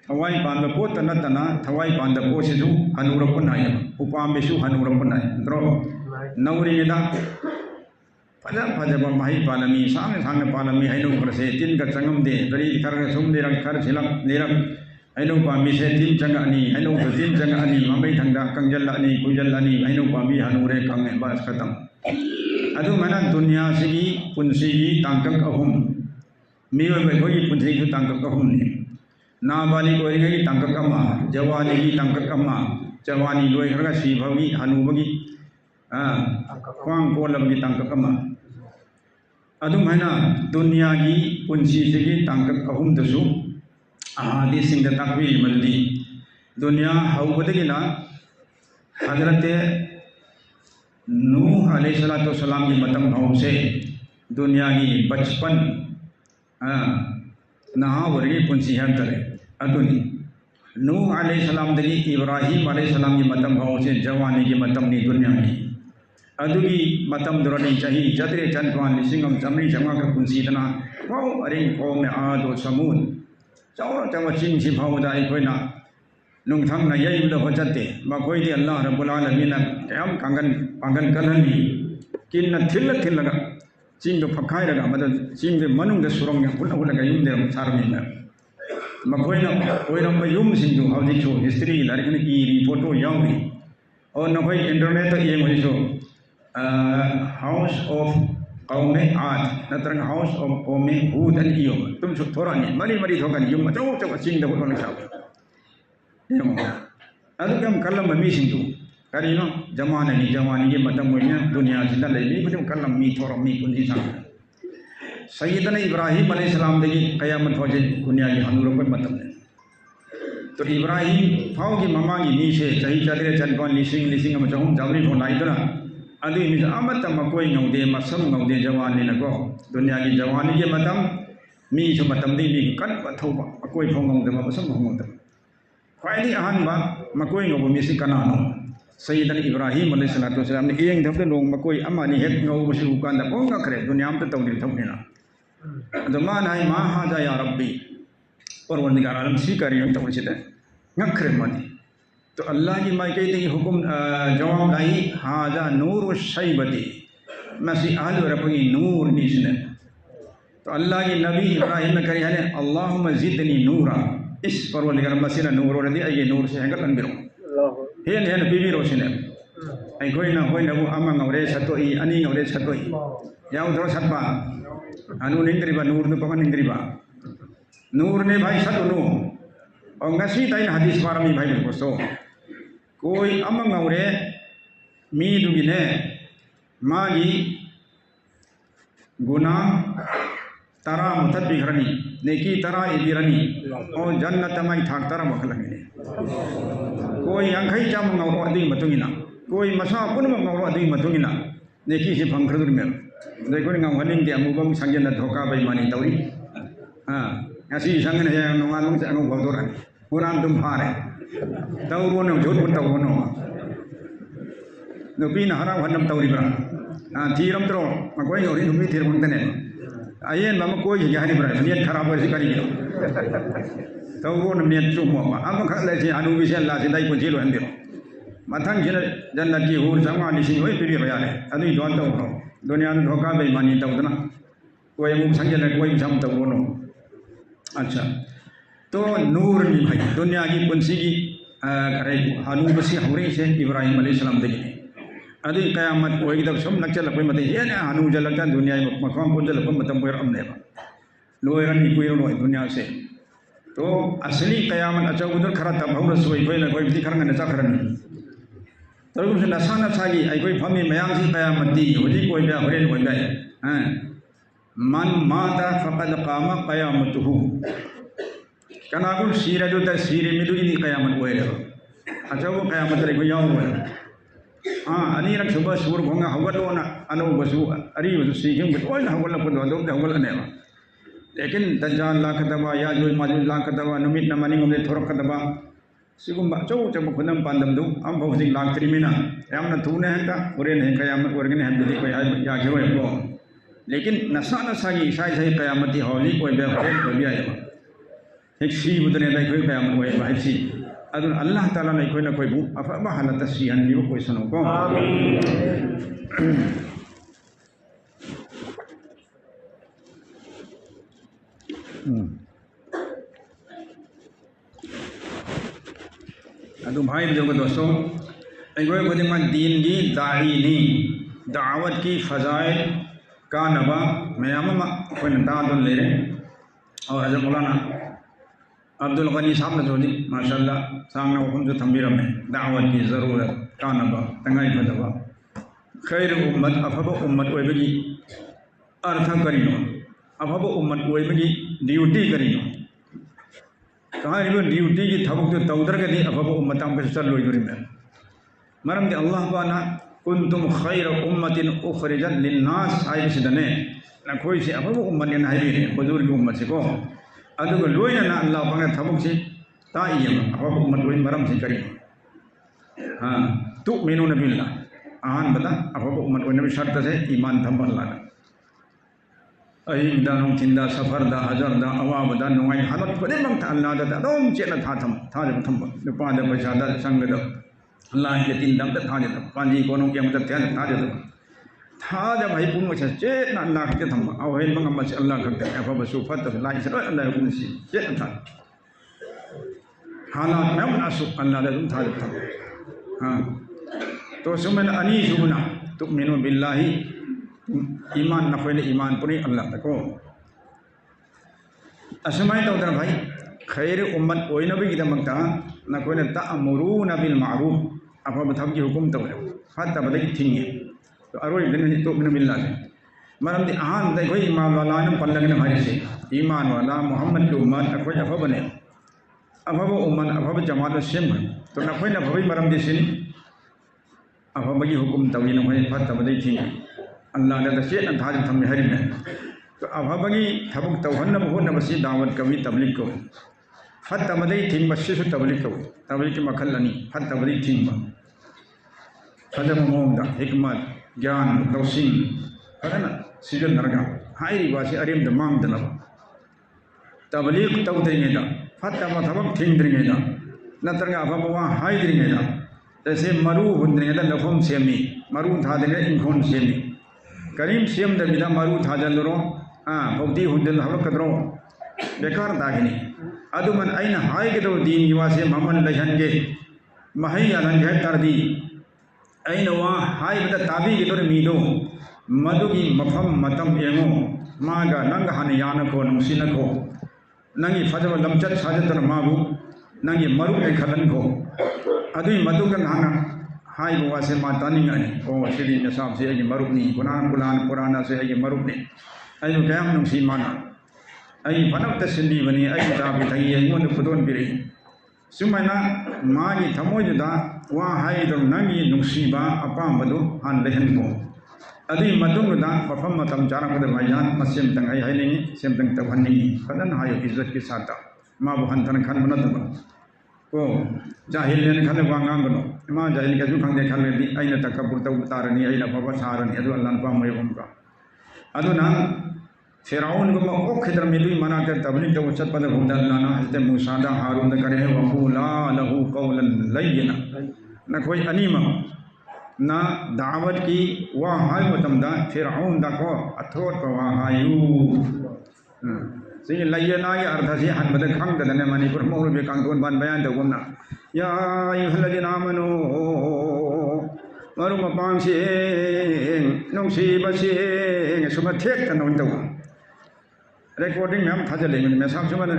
थवाई पांड पोत नतना थवाई पांड पोसिसु हनूरपन नाय उपामेसु हनूरपन नाय द्रो नौरीदा फजा फजब माही पालमी सामने सामने पालमी हैनो करसे तीन का चंगम दे दरी कर सुम दे रंग कर छिलक नेरक हैनो पामी से तीन चंग अनि हैनो तो तीन चंग अनि मबै थंगा कंजल अनि कुजल अनि हैनो पामी हनूरे कंगे बस खत्म अदु मना दुनिया सिगी पुंसिगी तांकक अहुम मीवे कोई पुंसिगी तांकक अहुम ने नाबाली कोई तांकक अमा जवानी की तांकक अमा जवानी लोई खरगा सीभवी हनुबगी ख्वांग कोलबगी तांकक अमा अदुम हैना दुनिया की पुंसी से तांकक अहुम दसु आदि सिंह ताकवी मल्दी दुनिया हौबदगिना हजरत नूह अलैहिस्सलाम की मतम भाव से दुनिया की बचपन नहा वर्गी पुंसी है तले अदुनी नूह अलैहिस्सलाम दगी इब्राहिम अलैहिस्सलाम की मतम भाव से जवानी की मतम नी दुनिया की अदुगी मतम दुरनी चाहिए चतरे चंद्रवान लिसिंगम चमरी चंगा का पुंसी तना वाओ अरे कौम आदो समून चाव चाव चिंग सी भाव दा इकोइना नुंगथंग ना यई बुदा हो जाते मकोई दी अल्लाह रब्बुल आलमीन याम कांगन कलनी किन न थिल लगा चिंग फखाई लगा मतलब चिंग मनुंग द सुरंग हुल हुल का युम दे सारमिना मकोइना कोइरम युम सिंधु हौजी छो हिस्ट्री लारिकन की फोटो याउरी और न कोई इंटरनेट ये मुझे छो हाउस ऑफ कौमे आद नत्रंग हाउस ऑफ कौमे हूद एंड इयो तुम थोड़ा नहीं मरी थोड़ा नहीं युम चौ चौ चिंग द हुल का अदुकम कलम मी सिंधु करीनो जमाने के मतम होइना दुनिया सिदा लेबी बुम कलम मी थोर मी कुंजी सा सैयदना इब्राहिम अलैहिस्सलाम दगी कयामत होजे दुनिया की हनूर पर मतम तो इब्राहिम फाव की ममा की नी से सही चदरे चनपान लिसिंग हम चहुम जावरी को नाइदना अदि मिस अमत मकोई नौदे मसम नौदे जवानी नको दुनिया की जवानी के मतम मी जो मतम दी भी कन थौबा अकोई फोंगों दे मसम फोंगों दे ख्वाइदी अहनबा मकोई नौबो मिसि कनानो सैयदना इब्राहिम अलैहिस्सलाम ने एंग धबदे लोंग मकोई अमानी हेक नौबो सु कांदा पोंगा करे दुनिया में तौदि थौनेना अदमान है मा हाजा या रब्बी परवरदिगार आलम स्वीकारियो तवसिदे ngakre mani तो अल्लाह की माई कहती हुकुम जवाब लाई हाजा नूर शैबती मसी आल रबी नूर निसने तो अल्लाह की नबी इब्राहिम ने करी है अल्लाहुम्मा ज़िदनी नूरा इस परवरदिगार मसीना नूर और दी ये नूर से हैगल अनबिरो हेन बीबी रोशने आई कोई ना वो अमा ngawre satoi ani ngawre satoi याव थोड़ा सतबा अनु निंद्रिबा नूर ने पकन निंद्रिबा नूर ने भाई सतो नो और ngasi tain hadis marami bhai ko so koi amang ngaure mi dugine magi guna tara mutat bihrani neki tara ibirani और जन्नत में थाक तरा मखलंगे कोई अंखई जाम ngauro adi matungina कोई masa pun ngauro adi matungina neki si phangkhrudur mel dei ko ngam hanin ke amubam sanggen na thoka bai mani tauri ngasi sanggen he nonga long sa ngau bodoran puran tum phare tauro no jod pun tauro no nupi na hara hanam tauri bra thiram tro makoi ngori nupi thir pun tane ayen mama koi hi hani bra niat kharab wa sikari ni tauro no niat chu mo ma am kha le si anu bi se la si dai pun ji lo andi mathang jina jannat ki hur sama ni si hoi piri ba ya le adi don taw no dunia no dhoka bai mani taw dana koi mu sanggen na koi sam taw no अच्छा तो नूर ni bhai dunia ki punsi ki kare hanu basi hore se Ibrahim alayhi salam de adi qiyamat oi da som nak chala koi mate ye na hanu jalaka dunia makam pun jala matam ber amne ba loiran ni koi no dunia se तो असली क़यामत अच्छा उधर खरा तब हम रसोई कोई ना कोई भी खरंग न चाखरन तो कुछ नशा नशा की आई कोई फमी मयाम सी क़यामत दी होजी कोई बया हरेन कोई बया हैं मन माता फ़क़द क़ामा क़यामतुहु कना को सीरा जो तक सीरे में दुई क़यामत हुए रे अच्छा वो क़यामत रे कोई याव हुए अनि रख सुबह सूर भोंगा हवलो ना अनु बसु अरी बसु सीखिम कोई ना हवल को दो हवल ने लेकिन दज्जाल लाख दबा याजुज माजुज लाख दबा नुमित न मनिंग में थोरक दबा सिगुम चौ चौ खुनम पांदम दु हम बहु लाख त्रिमिना यामना थूने है का ओरेन है कयामत ओरगने है बिदि कोई या के होय को लेकिन नशा नशा की साई साई कयामती होली कोई बे होय कोई बिया है एक सी बुदने दai कोई कयामत होय भाई सी अदुन अल्लाह ताला ने कोई ना कोई बु अफबा हालत सी हन लियो कोई सुनो को आमीन अदु भाई जो दोस्तों अगोय खुदिमान दीन की दाई नी दावत की फ़ज़ाइल का नबा मयामा कोई दादुन ले रहे और हज़रत मौलाना अब्दुल गनी साहब ने जोड़ी माशाल्लाह सामने हुकुम जो थंबीरा में दावत की ज़रूरत का नबा तंगाई फदवा खैर उम्मत अफब उम्मत कोई बगी अर्थ करिनो अफब उम्मत कोई बगी ड्यूटी करिनो कहाँ इवन ड्यूटी की थबक तो तौदर के दी अफब उम्मत हम कैसे चल लोई दुरी में मरम दे अल्लाह बाना कुंतुम खैर उम्मतिन उखरिजत लिन्नास आई बिसदने ना कोई से अफब उम्मत ने नहीं भी बुजुर्ग उम्मत से को अदुग लोई ना अल्लाह बाना थबक से ताइयम अफब उम्मत कोई मरम से करी हाँ तुमिनुन बिल्लाह आन बता अफब उम्मत कोई नबी शर्त से ईमान थम अल्लाह अहिंदा नोंथिंदा सफरदा हजरदा अवाबदा नोंगाई हालत पदे मंग अल्लाह दा दोम चेला थाथम थाजे थम नुपादा पैसादा संगदा अल्लाह के तीन दम थाजे पांजी कोनो के मत ध्यान थाजे थाजे भाई पुन मछ चे ना अल्लाह के थम अव हेन मंग मछ अल्लाह के अफ बसु फत लाई सर अल्लाह के सी चे था हालात में नासु अल्लाह दा थाजे थम हां तो सुमन अनी सुबना तुमिनु बिल्लाहि ईमान नफेल ईमान पुरी अल्लाह तको असमाय तो उधर भाई खैर उम्मत कोई नबी की दमकता न कोई न तअमुरून बिल मारूफ अफा बथब की हुकुम तो फत बदे की थिंगे तो अरोय दिन तो बिन मिल्ला से मरम दे आन दे कोई ईमान वाला ने पल्लग ने भाई से ईमान वाला मोहम्मद की उम्मत कोई अफा बने अफा वो उम्मत अफा जमात सेम तो न कोई न भई मरम दे सिन अफा बगी हुकुम तो न कोई फत बदे थिंगे अल्लाह ने दसे न थाज थम हरि में तो अभाबगी थबक तौहन हो न बसी दावत कवि तबलीग को फत तमदई थिंग बसी सु तबलीग को तबलीग के मखल लनी फत तबलीग थिंग बा फदम मोमदा हिकमत ज्ञान दौसिंग है ना सीजन नरगा हाई वासी अरिम द मांग दना तबलीग तौदरिंगे दा फत तम थबक थिंग दरिंगे दा नतरगा अभाबवा हाई दरिंगे दा जैसे मरु हुंदरिंगे दा लफम सेमी मरु थादरिंगे इंखोन सेमी करीम सेम दबिदा मरु थाजलरो भौती हुंदल हवकदरो बेकार दागिनी अदुमन अइन हाय के दो दीन युवासे ममन लहनगे महई अलंगे तरदी अइन वा हाय बद ताबी के दो मीदो मधुगी मफम मतम एमो मागा नंग हन यानको नुसिनको नंगी फजब लमचत साजतन माबू नंगे मरुक ने खलन को अदुई मदुक नाना हाई बुआ से माता नहीं गई ओ श्री नसाब से ये मरुक नहीं कुरान पुराना से ये मरुक नहीं अयो क्या हम नुसी माना अई फनक तस्ली बनी अई ताबी थई ये मोन खुदोन बिरी सुमना मागी थमोजुदा वा हाई दो नंगी नुसीबा अपाम बदु हान लेहन को अदुई मदुंगदा मफम मतम चारा को भाईजान मसेम तंग आई हाई सेम तंग तबहनी फदन हायो इज्जत के साथ मा बहन तन खान बनत को जाहिल ने खाने वांगांग नो मा जाहिल के जु खाने खाने दी अइना तकब्बुर तब तारनी अइना बाबा सारनी अदु अल्लाह पा मोय बमका अदुना फिरौन को ओ खिदर मिलुई मना कर तबलीग तो उच्चत पद हुंदा अल्लाह ना हजरत मूसा दा हारून करे वक़ूला लहू कौलन लय्यना न कोई अनीमा ना दावत की वा हाय मतमदा फिरौन दा को अथोट पवा हायू सिंह लय्यना या अर्थ से हन बद खंग दने मणिपुर मोर बे कांगोन बान बयान तो गुमना या अय्युहल्लज़ीना आमनू मरुम पांगसे नोंसी बसे सुमा थेक तनों तो रिकॉर्डिंग में हम थाजले में साम सुमन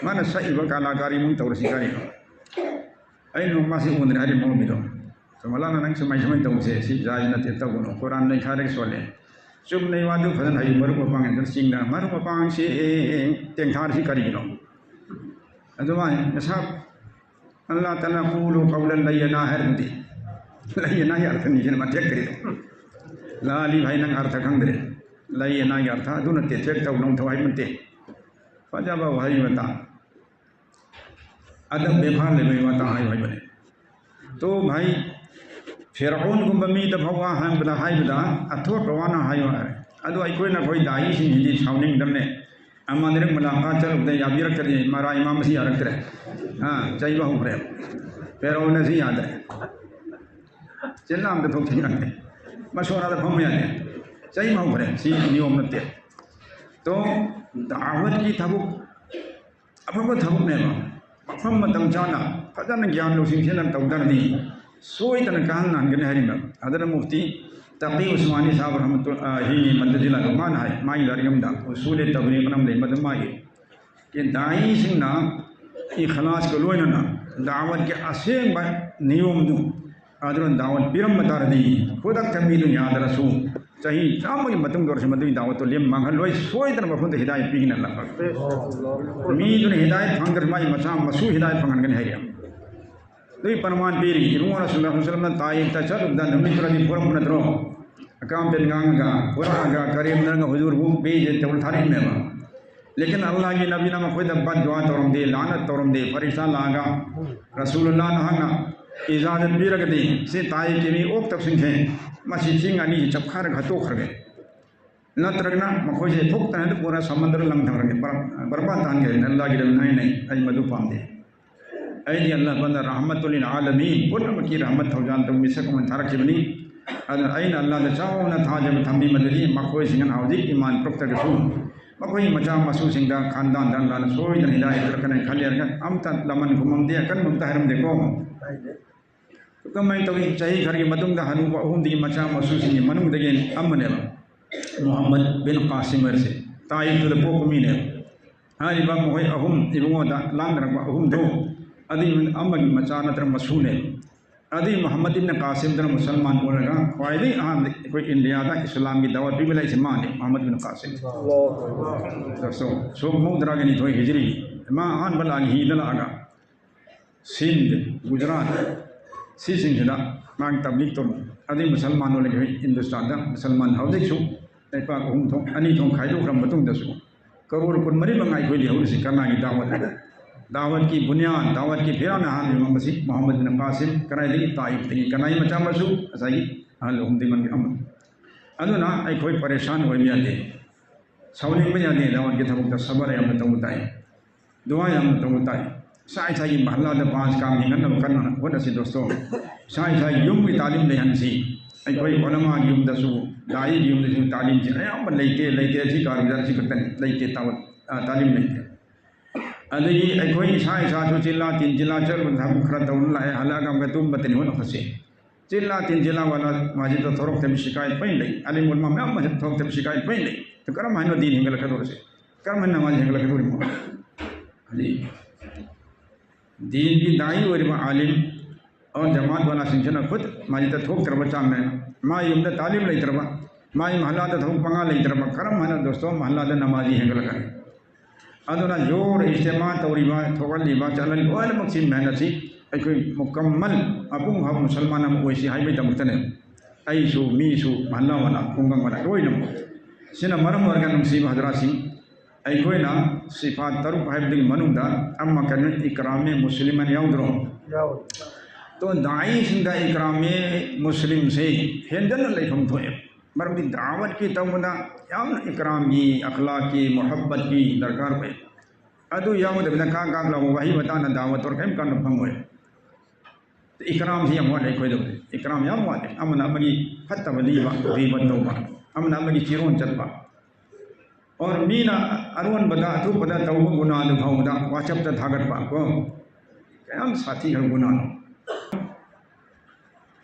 माने सईबा कलाकारी मुं तौरसी गारी आई नो मासी उन हरि मो बिदो समलाना नंग समय समय तौसे सि जाय नते तगुनो कुरान नै खारे सोले चुप नहीं वादु फजन हाई मरुम पांग सिंगना मरुम पांगसे तेंथार सी करी नो अदुमाय नसाब अल्लाह तआला कूलु कौलन लय्यना हरदी लय्यना या अर्थ नहीं मत करी लाली भाई नंग अर्थ खंगरे लय्यना या अर्थ अदु नते चेक तौ नो थवाई मनते फजाबा भाई बता अदब बेफार ले बता हाई भाई बने तो भाई फिरौन को बमी दफवा हम बदा हाई बदा अथो प्रवाना हाई अदु अखोय ना कोई दाई सिंह हिंदी साउनिंग दमने अमादरे मुलाकात चल उदे याबिर करे मारा इमाम सी यार करे हां चाहिए बहु प्रेम फिरौन सी याद है चलना हम तो ठीक है मशवरा तो हम याद है चाहिए बहु प्रेम सी नियम नते तो दावत की थबुक अब थबुक ने मफम मतम जाना फजन ज्ञान लो सिंह से तौदन दी सोई तन कान नानगने हरिम अदर मुफ्ती तकी उस्मानी साहब रहमतुल्लाह ही मदजिला मान है माई लरियमदा उसूल तबलीग नम दे मद माई के दाई सिंहना इखलास को लोइना दावत के असेंग नियम दु अदर दावत पिरम बतार दी खुदक तमी दु याद रसू चाही चाम के मतम दौर से मदुई दावत तो लेम मांगल लोई सोई तन बफुन हिदायत पीगिन अल्लाह मी दुन हिदायत फंगर माई मसा मसू हिदायत फंगन गने हरिया दुई परमान पीरी इरुवा रसूलुल्लाह सल्लल्लाहु अलैहि वसल्लम ताई तचर द नमी तुरदी पुरम नत्रो अकाम पेन गांगा पुरागा करीम नंग हुजूर वो बेज तौल थारी में लेकिन अल्लाह की नबी नाम खुद बद दुआ तोरम दे लानत तोरम दे फरिश्ता लागा रसूलुल्लाह नहंगा इजाजत भी रख दी से ताई के भी ओक तक सिंखे मसी सिंह अनि चपखार घतो खरगे नत्रगना मखोय से थोक तने पूरा समुद्र लंग थरगे बर्बाद तान गए अल्लाह की नहीं अज मधु पाम दे ऐदी अल्लाह बंदा रहमतुल लिल आलमीन पुनम की रहमत हो जान तो मिसक मन थारक बनी अदर ऐन अल्लाह द चाओ न था जब थम्बी मदली मखोय सिंगन हाउदी ईमान प्रक्त के सु मखोय मचा मसू सिंगा खानदान दन लान सोय न हिदायत रखने खलियर का अमत लमन घुमम दे कन मुतहरम देखो तो कमाई तो चाही घर के मदुंग दा हनु अहुम दी मचा मसू सिंग मनुंग दगे अमने मोहम्मद बिन कासिम से ताइफ द पोकमी ने हारी बम होय अहुम इबुओ दा लांदर अहुम दो अदी अमगी मचा नतर मसू ने अदी मोहम्मद इब्न कासिम दर मुसलमान बोलेगा ख्वाइदी आन कोई इंडिया दा इस्लाम की दावत भी मिलाई से माने मोहम्मद बिन कासिम सो मुद्रा के थोई हिजरी मां आन बला ही दलागा सिंध गुजरात सी सिंहदा मांग तबलीग तो अदी मुसलमान बोले हिंदुस्तान दा मुसलमान हौदिक सु नेपा हुम थो अनि थो खाइदो क्रम मतुंग दसु करोड़ कुन मरी बंगाई कोई हौल से करना की दावत की बुनियाद दावत की फिर हाल मसी मोहम्मद बिन कासिम कराई ताइफ तगी कनाई मचा मसू असाई हाल हुमदी मन के अमन अदुना अखोई परेशान हो यादे सौलिंग में यादे दावत के थबुक सबर याम तमुताई दुआ याम तमुताई साई साई महल्ला द पांच काम हिंगन करना होद से दोस्तों साई साई युम की तालीम ले हंसी अखोई उलमा की युम दसु दाई की युम दसु तालीम से अयाम लेते लेते थी कारगुजार सी करतन लेते तावत तालीम लेते अदगी अखोई साई सासु चिल्ला तीन चिल्ला चल हम खरा तौन लाए हलागम के तुम बतनी हो नखसे चिल्ला तीन चिल्ला वाला माजी तो थोरक तम शिकायत पइन लई अली मुलमा में मज थोरक तम शिकायत पइन लई तो करम हनो दीन हिंगल खदोर से करम नमाज हिंगल खदोर मो अली दीन की दाई और आलिम और जमात वाला सिंचना खुद माजी थोक तरफ चांग माँ युम तालीम ले तरफ माँ महल्ला थोक पंगा ले तरफ करम है दोस्तों महल्ला नमाजी है गलत अदुना जोर इज्तिमा तौरीबा थोगलीबा चलन लोइनमक सि मेहनत सि अखोई मुकम्मल अपुंग हब मुसलमान अम ओइसि हाइबे दमुक्तने अइसु मीसु महल्ला वाला खुंगंग वाला लोइनमक सिना मरम वर्ग नुंसीब हजरासिंग अखोइना सिफात तरुक हाइबदिंग मनुंगदा अम्मा कन इकराम मुस्लिमन याउद्रो तो दाई सिंगा इकराम मुस्लिम से हेंदन लेफम थोए मरमदी दावत की तवना याम इकराम की अखलाक की मोहब्बत की दरकार पे अदु यावद बिना का लाओ वही बताना दावत और कम का फंगोए तो इकराम से हम वाले कोई दो इकराम याम वाले अमना मगी फतवली वा गीबतोबा अमना मगी चिरोन चलबा और मीना अरुण बदा अथु बदा तव गुना दु भावदा वाचप त थागत पा को कयम साथी हर गुना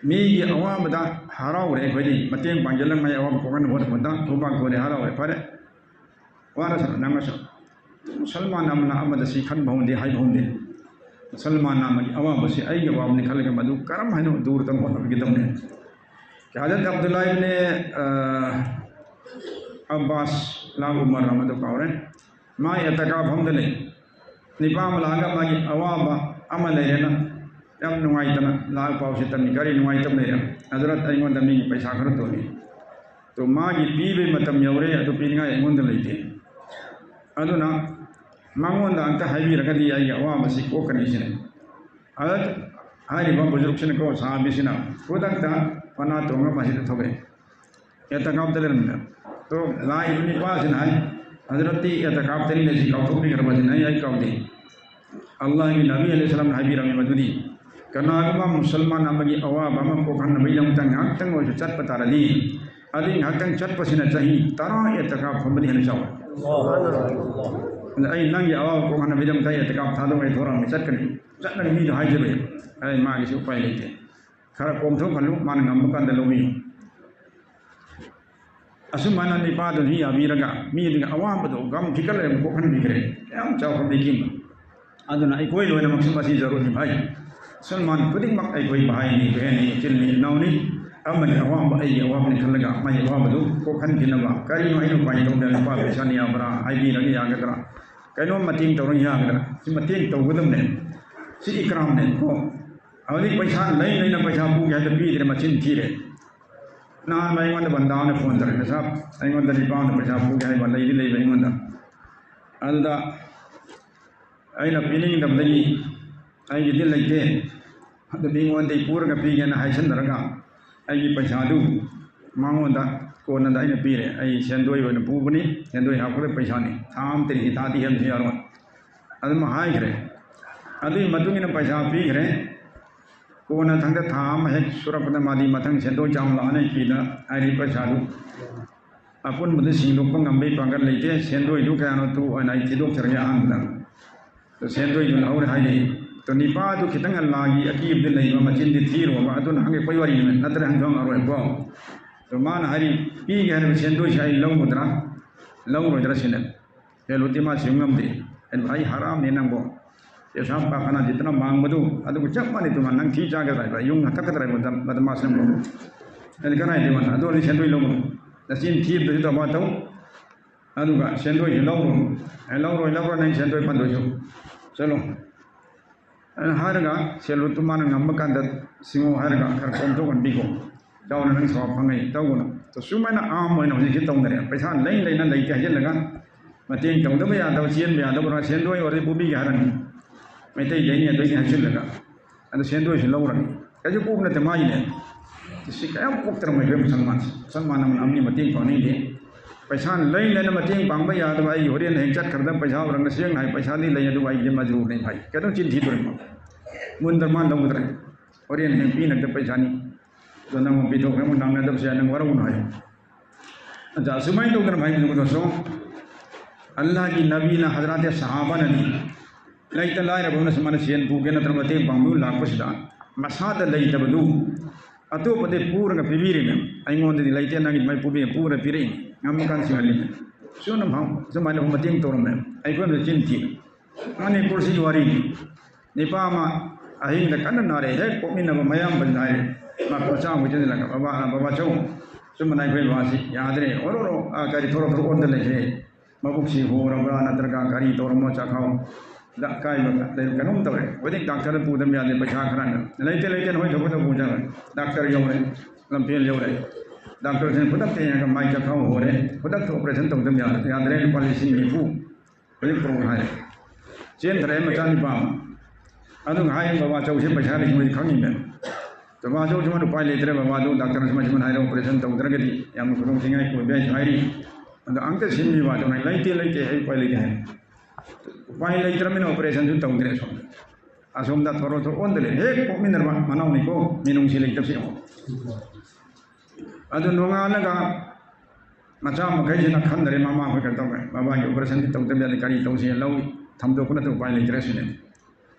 मीगी अवाबदा हराउरे अखोदी मतेंग पांजलन मैं अवाब कोकन भोट भोदा थोबा कोरे हराउरे फरे वारस नंगस मुसलमान अमना अमद सि खन भौंदे हाय भौंदे मुसलमान नामगी अवाब से आई अवाब ने खलगे मधु करम हनो दूर तक होत गिदमने कि हजरत अब्दुल्लाह इब्ने अब्बास ला उमर रहमत कावरे मा यतका भौंदले निपाम लागा मागी अवाब अमल लेना यम नुआइतना लाग पाउसे तमी गरी नुआइतम ले हजरत अइमोंद मी पैसा खर तोनी तो मागी पीबे मतम यौरे अदु पीनिगा अइमोंद लेते अदुना मांगोंद अंत हाइबिरगदी आई अवाबसि कोकनिसिने हजरत हारिबा बुजुर्गसिने को साहाबिसिना खुदक्ता पना तोंगा मस्जिद थोगे यतकाब तलेरन तो ला इब्ने पासिन हाय हजरती यतकाब तलिने सि काउथोबि गरबसिन आई काउदे अल्लाह की नबी अलैहि सलाम हाइबिरमे मदुदी कनागमा मुसलमान अमगी अवाब अम कोखन नबीदमतंग ngakhtang oisu chatpa taradi adi ngakhtang chatpasina chahi tara yataka phambadi hana chaw subhanallah ai nangi awab kokhon nabidam tai yataka thado ai thoram chatkani chatnagi mi hai jabe ai magi su pai leite khara komtho khalu man ngam kan da lomi asumana ni pa do hi abiraga mi dinga awab do gam thikal em kokhon bi kare yam chaw phambadi kim aduna ai koi loina maksima si zarur ni bhai Salman खुदिक मक आई कोई भाई नहीं बहन नहीं chilli नौनी अमन अवाम आई अवाम ने खलगा मैं अवाम दो को खन किनबा करी नो आई नो पाई तो ने पा पेशानी आबरा आई बी लगे यागदरा कनो मतिंग तो रही यागदरा सि मतिंग तो गुदम ने सि इकराम ने को अवली पैसा नहीं नहीं ना पैसा पू गया तो पी दे मचिन थी रे ना मैं मन बंदा ने फोन करे साहब आई मन दली पाउंड पैसा पू गया बल्ले इदी ले मैं मन अलदा आई ना पीनिंग दम लगी आई दिल लेते तो बींगोंदे पूरगा पीगेना हाइसनरगा आई पैसादु मांगोंदा कोनदा आई पीरे आई सेंदोई ओन पूबनी सेंदोई हाकुरे पैसानी थाम तेरी हितादी हम यारो अदम हाइग्रे अदि मतुंगिना पैसा पीग्रे कोना थंग थाम हे सुरपद मादी मथंग सेंदोई चाम लाने पीना आई पैसादु अपुन मुदे सिंगलोक ngambei pangal leite सेंदोई दु कानो तु अनाई थिदोक चरया आंदा तो सेंदोई न और हाइले तो निपा तो खितंग अल्लाह की अकीब दिल नहीं मचिन दी थीर हो अदुन हंगे कोई वारी में नतर हंगम अरोय बो तो मान हरी पी गहन में सेंदो शाई लव मुद्रा सिने ये लोतिमा सिंगम दे एन भाई हराम ने नंगो ये शाम का खाना जितना मांग बदू अदु चक माने तुम नंग थी जागे भाई युंग हतक तरे बदमा सम एन कनाय दे मन अदु सेंदो लव नसिन थीर दे तो मातो अदु का सेंदो लव नहीं सेंदो पंदो चलो हारगा सेलो तुमान ngambkan da singo harga khar kom to kan biko dauna nang so phangai tawuna to sumana am moina hoji ki tong dare paisa lai lai na lai ka jen laga mateng tong da ba ya da sien ba ya da bra sien doi ore bubi ya ran mai tai dai ne doi ne jen laga and sien doi sin lawran ka ju pub na te mai ne si ka am puk tra mai be musalman nam amni mateng pa ni de पैसा लई लेना मतेंग पांगबा याद भाई होरेन हें चट करदा पैसा रंग सेंग हाय पैसा दी लई दु भाई जे मजरूर नहीं भाई कदम चिन थी तुरम मुंदर मान दम उतरे होरेन हें पी नक पैसा नी तो नंग पी तो हम नाम दब से नंग वरु हाय अच्छा सुमाई तो भाई को सो अल्लाह की नबी ना हजरत सहाबा ने लई त लाय रबन से मन सेन पूगे न तरमते पांगबु लाख पसदा मसाद लई तबदु अतो पदे पूरंग पिबीरे ने अइंगोंदि लई ते नंग मई पुबे पूरा पिरे ngamikan singali suna bang semana pemating torum ai kon chin thi ani kursi wari निपामा अहिंग कन्न नारे हे पोमिन मयाम बंधाय मा पचा मुजन लगा बाबा चौ सुमनाय भाई वासी यादरे ओरो गाड़ी थोरो थोरो ओंद लेखे मबुक्सी होरबा नत्रगा गाड़ी तोरमो चाखाओ दा काय बका ले कनुम तवे वदि डॉक्टर पुदम यादे पैसा खरान लेते लेते होय थोको तो पूजा डॉक्टर योरे लंपेल योरे डॉक्टर से पुदक ते का माइ चाखाओ होरे पुदक तो ऑपरेशन तोदम यादरे पॉलिसी निफु वदि प्रो हाय चेन थरे मचानी पाम अदु हाय बाबा चौ से पैसा नि खंगिने तो बाबा चौ जमन उपाय लेतरे बाबा दो डॉक्टर से मजमन हाय ऑपरेशन तोदरगदी याम खुदों सिंगाई को बे हायरी अंद अंक सिमी बाजो नै लेते लेते है उपाय लेते है उपाय लेतरमिन ऑपरेशन जो तौद्रे सोम असोमदा थोरो थोरो ओंदले हे पोमिनर मनावनी को मिनुंग से लेतसे अदु नोंगालगा मचा मखैजना खंदरे मामा होय तौगे बाबा की ऑपरेशन तौदम याले करी तौसे लौ थमदो कुन तो उपाय लेतरे सिने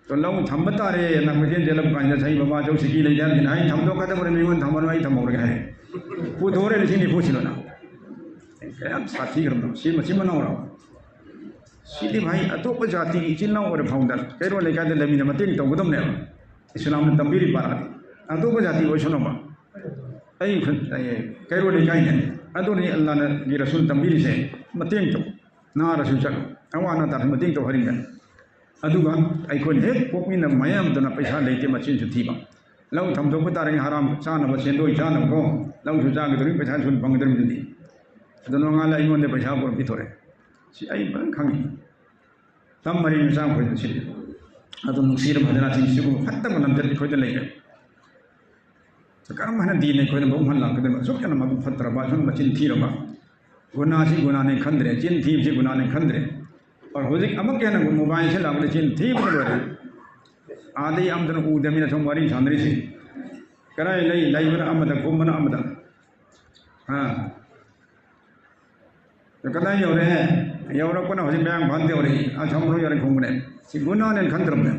तो लौ थम तारे ना मजेन जेलब कांजा सही बाबा जो सिकी ले जान दिनाई थमदो कदम रे मिवन थमन वाई थमोर गए पुथोरे लिसिनी पुछलो ना क्या साथी करम सी मसी मनावरा सीधी भाई अतोप जाति की चिन्ना और फाउंडर कैरो लेका दे लमीन मतेंग तौगदम ने इस्लाम ने तंबीरी पारा अतोप जाति को सुनोमा आई कैरो लेका ने अदोनी अल्लाह ने की रसूल तंबीरी से मतेंग तो ना रसूल चलो अवाना ता मतेंग तो हरिंगन अदुगा आइकोन हे पोकमिन मयाम दना पैसा लेते मचिन सुथीबा लौ थमदो पतारे हराम चाना बसेंदोई चाना को लौ सुजा गदरी पैसा सुन बंगदर मिलदी नोंगाला इमोंदे पैसा बोर पिथोरे सी आई बन खंगी तम मरी मचा खोय सी अदु नुसीर भजना सिंह सिगु फत्तम नंदर खोय लेके तो करम हन दी ने खोय बहु मन लाकदे सोकन मगु फत्तर बाजुन मचिन थीरबा गुना सी गुना ने खंदरे चिन थी सी गुना ने खंदरे और होजिक अमक के न मोबाइल से लागले चिन थी बोले आदि आमदन उदमिन थम मरी सांदरी सी कराय लई लाइबर अमदा कुमन अमदा हां तो कदा योरे है योरो को ना होजी ब्यांग बांधे हो रही आज हम रोज यार घूमने सी गुना ने खंदरम ने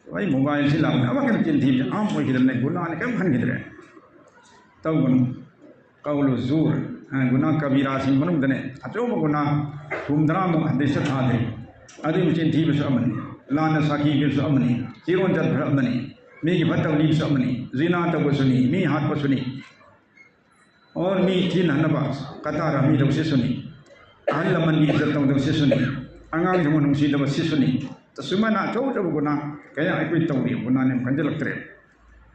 भाई मोबाइल से लाभ अब के चिंती आम कोई किधर ने गुना ने कम खन किधर तब गुन कौलो जूर गुना कबीरा सिंह मनु दने अचो गुना घूमदरा मो देश था दे अदि चिंती बिस अमनी लान साकी बिस अमनी चिरोन जत अमनी मी की भतवली बिस अमनी जिना तब सुनी मी हाथ पर सुनी और मी थी ननबास कतार मी दो से सुनी अहल मन की इज्जत दो से सुनी अंगांग जमन नुसी दब से सुनी तो सुमना चौ चौ गुना कया कोई तौरी गुना ने खंजल लगतरे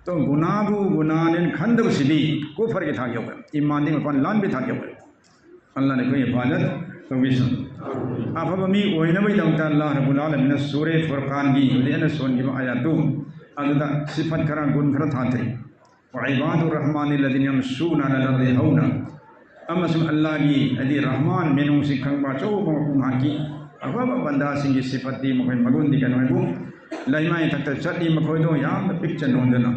तो गुनाबु गुना ने खंदब सिदी को फर्क था गयो ईमान ने अपन लान भी था गयो अल्लाह ने कोई हिफाजत तो विसन अब मी ओइनबई दंता अल्लाह रब्बुल आलमीन सूरे फुरकान की ने सोन की आयतु अदा सिफत करा गुण कर था थे वइबादुर रहमान लदीन यमशून अला अर्दि हौना अमसुम अल्लाह की अदि रहमान मेनु सिखंबा चौ मकुमा की अब बंदा सिंह सिफत दी मखै मगुन दी कनोबु लाइमाय तक चटी मखै दो याम पिक्चर नोंदना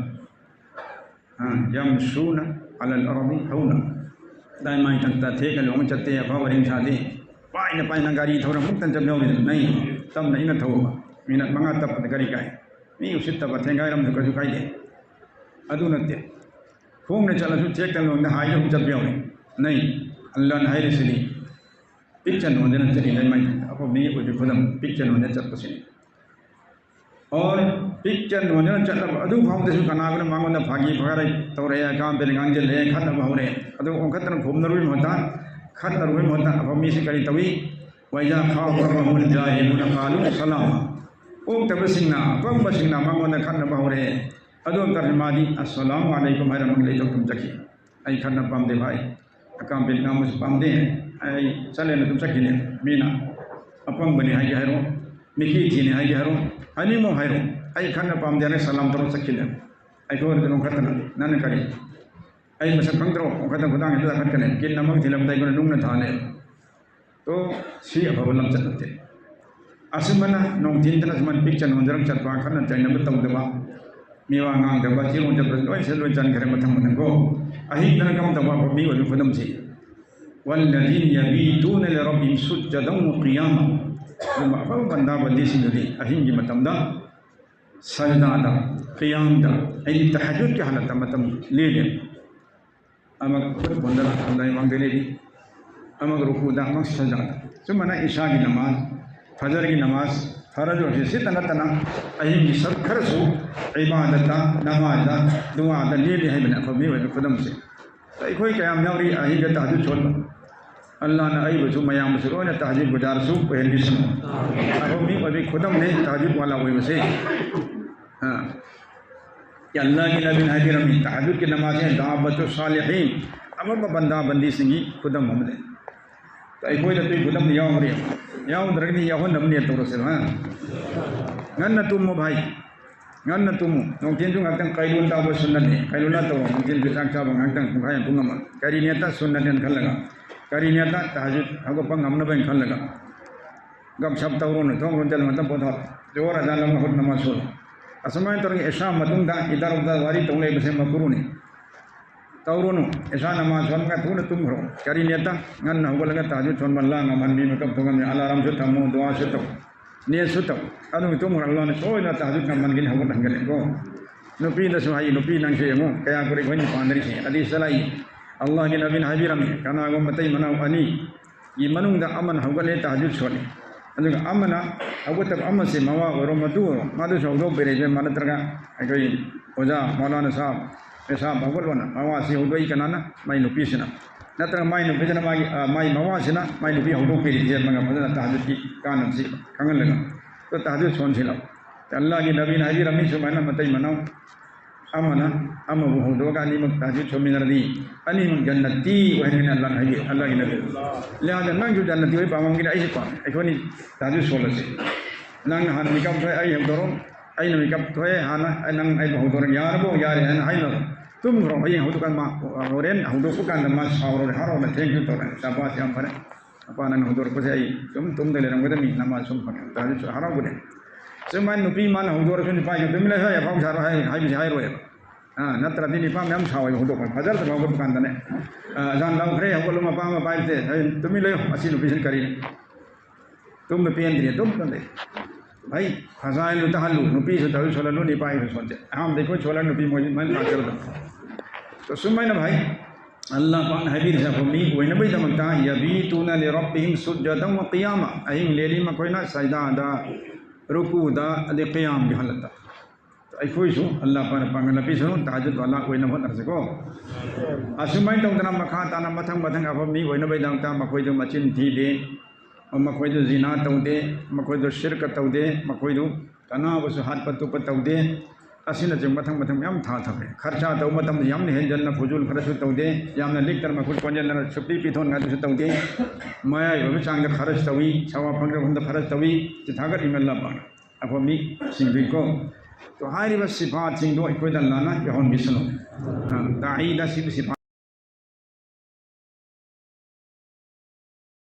हां यमशून अला अर्दि हौना लाइमाय तक थे के लोंग चते अब वरिन छादे पाइन पाइन गाड़ी थोरा मुक्तन जब नहीं तम नहीं न थो मिनट मंगा तप गाड़ी काय मी उसित तब थेंगाय रम कजु काय दे अदु नते खोंगने चलसु चेक तन लोंग हाय हम जब योने नहीं अल्लाह ने हाय रिसली पिक्चर नोंदना चली लाइमाय अब मी को जो खुदम पिक्चर नोंदना चत पसिनी और पिक्चर नोंदना चत अदु फाउंडेशन कनागन मांगन भागी भगारे तौरे काम बेल गांजल ले खत बहुरे अदु ओखतन घुमनरुई होता खतरुई होता अब मी से करी तवी वैजा खाव बरहुल जाहिलुन कालु सलाम ओ तबसिना बसिना मांगन खत बहुरे अदो तर्जमादी अस्सलाम वालेकुम हरम ले तो तुम जकी आई खत पामदे भाई काम बेल नाम से पामदे आई चले न तुम जकी ने मीना अपंग बने हाय हरो मिकी थी ने हाय हरो अनि मो हायरो आई खत पामदे ने सलाम तरो सकिले आई को रे खतना नन करी आई मस पंगरो खत खुदांग द खत कने किन नमक थिलम दai को नुंग न थाने तो सी अभवलम चतते असमना नोंग दिन तन समन पिक्चर नोंजरम चतवा खन तैनब तौदबा मेवा ngang दबा चिरों जब लोई से लोई जान करे मथम मन को अहि तन कम दबा बबी वलु फदम छी वल्लजीन यबीतून लिरब्बिहिम सुज्जदन व क़ियामा तो बंदा बंदी सिंगदी अहिं की मतमदा सजदा दा क़ियाम दा ऐ तहज्जुद की हालत मतम ले ले अमक बंदा अल्लाह मांग ले दी अमक रुकू दा मक सजदा सुमना ईशा की नमाज फजर की नमाज फरज सिद्ध नतना अहिंग की सब खरसु इबादत नमाज दुआ लेली है बने अफमी वे खुदम से तो अखोई कयाम यावरी अहिंग तहज्जुद छोड़ अल्लाह ने अइबसु मयाम से रोने तहज्जुद गुजारसु पहल बिस्म अफमी वे खुदम ने तहज्जुद वाला वे बसे हां कि अल्लाह की नबी हाजी रमी तहज्जुद की नमाज़ें दावतु सालिहीन अब बंदा बंदी सिंगी खुदम हमले तो अखोई तो खुदम यावरी यावद्रगनी यावन नमने तौरसे हां ngana tumu bhai ngana tumu nongtin jung ngakang kailun ta bo sunnat ni kailuna to nongtin bisang cha bang ngakang pungai pungama kari niata sunnat den khalaga kari niata tahajjud ago pangam na bang khalaga gam sab tawron thong ron dal matam bodha jora dalam hot namasul asmai torgi isha matung da idar udar wari tongle bese makuru ni tawronu isha namaz wan ka thuna tum ro kari niata ngana hogalaga tahajjud chon balla ngaman bi makam thongam alarm su thamu dua su to ne suto anu itu mur Allah ne soi na tahajud kan man gin hawa dangal ko nupi da suhai nupi nang se mo kaya kore goni pandari se adi salai Allah ni nabi habi ram kana go matai manau ani yi manung da aman hawa le tahajud soni anu amana hawa tab amma se mawa ro matu madu so do bere je man traga ai oja maulana sahab esa bhagwan mawa se hodoi kana na mai nupi sina natra mai no bejana mai mawa sina mai nupi hodo peri je manga madana tahajud ki kanam si kangal laga तो tahajud सोन छिला अल्लाह की नबी हाजी rummy Sumana Matai मनाओ अमना अम वो दो का निमक tahajud Somi नरदी अनि मन जन्नती वहने अल्लाह हाजी अल्लाह की नबी लिहाजा नंग जो जन्नती वे पावंग की ऐसे पा एकोनी tahajud सोल से नंग हान मिकम तो आई हम दोरों आई न मिकम तो है हाना नंग आई बहुत दोरों यार बो यार है हाई लो तुम करो आई हम तो kan ma oren हम तो को kan ma सावरो हारो न थैंक यू तो शाबाश हम पर apa nang hudur ko sai tum dele rang gada mi nama sum phang ta ju hara gune seman nupi man hudur sun pa ju tumile ha ya phang sara hai bi hai ro ya natra dini pa mem sawai hudur ko fajar ta ko kan dane jan lau khre ha ko ma pa ma pai te tumile asi nupi sin kari tum nupi andri tum tande bhai khazai lu tahallu nupi se tahu chola lu ni pai so sonte ham dekho chola nupi mo man ka kar da to sumai na bhai Allah Pak hadir sabumi wena bai tamta yabituna li rabbihim sujadan wa qiyama ahim leli ma koina sajda da ruku da ade qiyam bi halata ai khoi su Allah par pangana pi su tahajjud wala koina hon arse ko asumai tong tanam makha tanam mathang mathang abami wena bai tamta makoi do machin thi de makoi do zina taude makoi do shirk taude makoi do kana wasu hat patu pataude asina jeng mathang mathang yam tha tha kharcha tau matam yam ne henjan na fujul kharasu taude yam na lik tar ma khut konjan na chupti pithon nga su taude maya yo chang da kharas tawi chawa phang da hunda kharas tawi chithaga imalla pa apomi singbi ko to hari ba sifat sing do ikoi da lana yahon bisno da'i da sifat